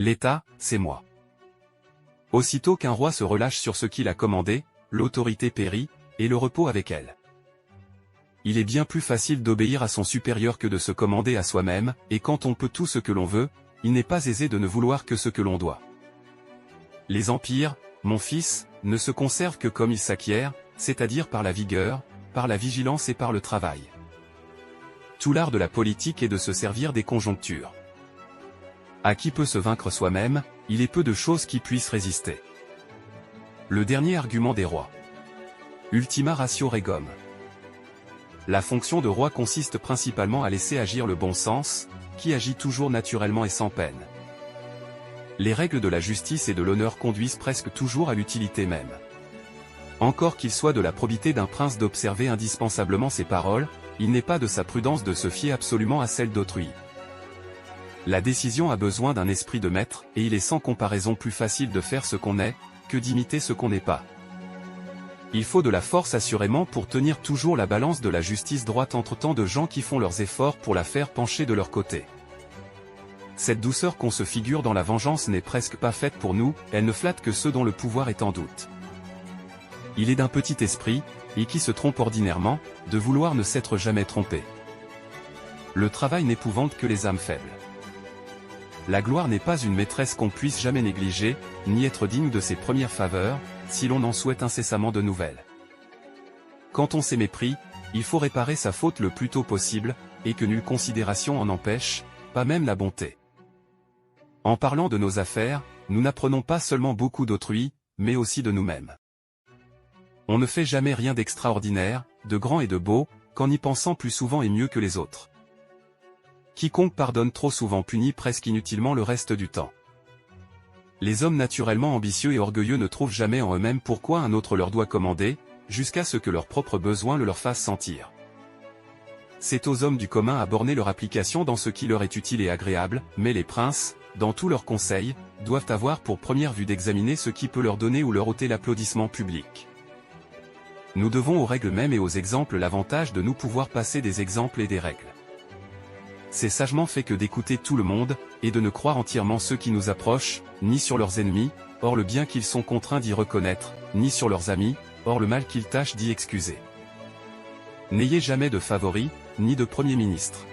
L'État, c'est moi. Aussitôt qu'un roi se relâche sur ce qu'il a commandé, l'autorité périt, et le repos avec elle. Il est bien plus facile d'obéir à son supérieur que de se commander à soi-même, et quand on peut tout ce que l'on veut, il n'est pas aisé de ne vouloir que ce que l'on doit. Les empires, mon fils, ne se conservent que comme ils s'acquièrent, c'est-à-dire par la vigueur, par la vigilance et par le travail. Tout l'art de la politique est de se servir des conjonctures. À qui peut se vaincre soi-même, il est peu de choses qui puissent résister. Le dernier argument des rois. Ultima ratio regum. La fonction de roi consiste principalement à laisser agir le bon sens, qui agit toujours naturellement et sans peine. Les règles de la justice et de l'honneur conduisent presque toujours à l'utilité même. Encore qu'il soit de la probité d'un prince d'observer indispensablement ses paroles, il n'est pas de sa prudence de se fier absolument à celle d'autrui. La décision a besoin d'un esprit de maître, et il est sans comparaison plus facile de faire ce qu'on est, que d'imiter ce qu'on n'est pas. Il faut de la force assurément pour tenir toujours la balance de la justice droite entre tant de gens qui font leurs efforts pour la faire pencher de leur côté. Cette douceur qu'on se figure dans la vengeance n'est presque pas faite pour nous, elle ne flatte que ceux dont le pouvoir est en doute. Il est d'un petit esprit, et qui se trompe ordinairement, de vouloir ne s'être jamais trompé. Le travail n'épouvante que les âmes faibles. La gloire n'est pas une maîtresse qu'on puisse jamais négliger, ni être digne de ses premières faveurs, si l'on en souhaite incessamment de nouvelles. Quand on s'est mépris, il faut réparer sa faute le plus tôt possible, et que nulle considération en empêche, pas même la bonté. En parlant de nos affaires, nous n'apprenons pas seulement beaucoup d'autrui, mais aussi de nous-mêmes. On ne fait jamais rien d'extraordinaire, de grand et de beau, qu'en y pensant plus souvent et mieux que les autres. Quiconque pardonne trop souvent punit presque inutilement le reste du temps. Les hommes naturellement ambitieux et orgueilleux ne trouvent jamais en eux-mêmes pourquoi un autre leur doit commander, jusqu'à ce que leurs propres besoins le leur fassent sentir. C'est aux hommes du commun à borner leur application dans ce qui leur est utile et agréable, mais les princes, dans tous leurs conseils, doivent avoir pour première vue d'examiner ce qui peut leur donner ou leur ôter l'applaudissement public. Nous devons aux règles mêmes et aux exemples l'avantage de nous pouvoir passer des exemples et des règles. C'est sagement fait que d'écouter tout le monde, et de ne croire entièrement ceux qui nous approchent, ni sur leurs ennemis, or le bien qu'ils sont contraints d'y reconnaître, ni sur leurs amis, or le mal qu'ils tâchent d'y excuser. N'ayez jamais de favoris, ni de premier ministre.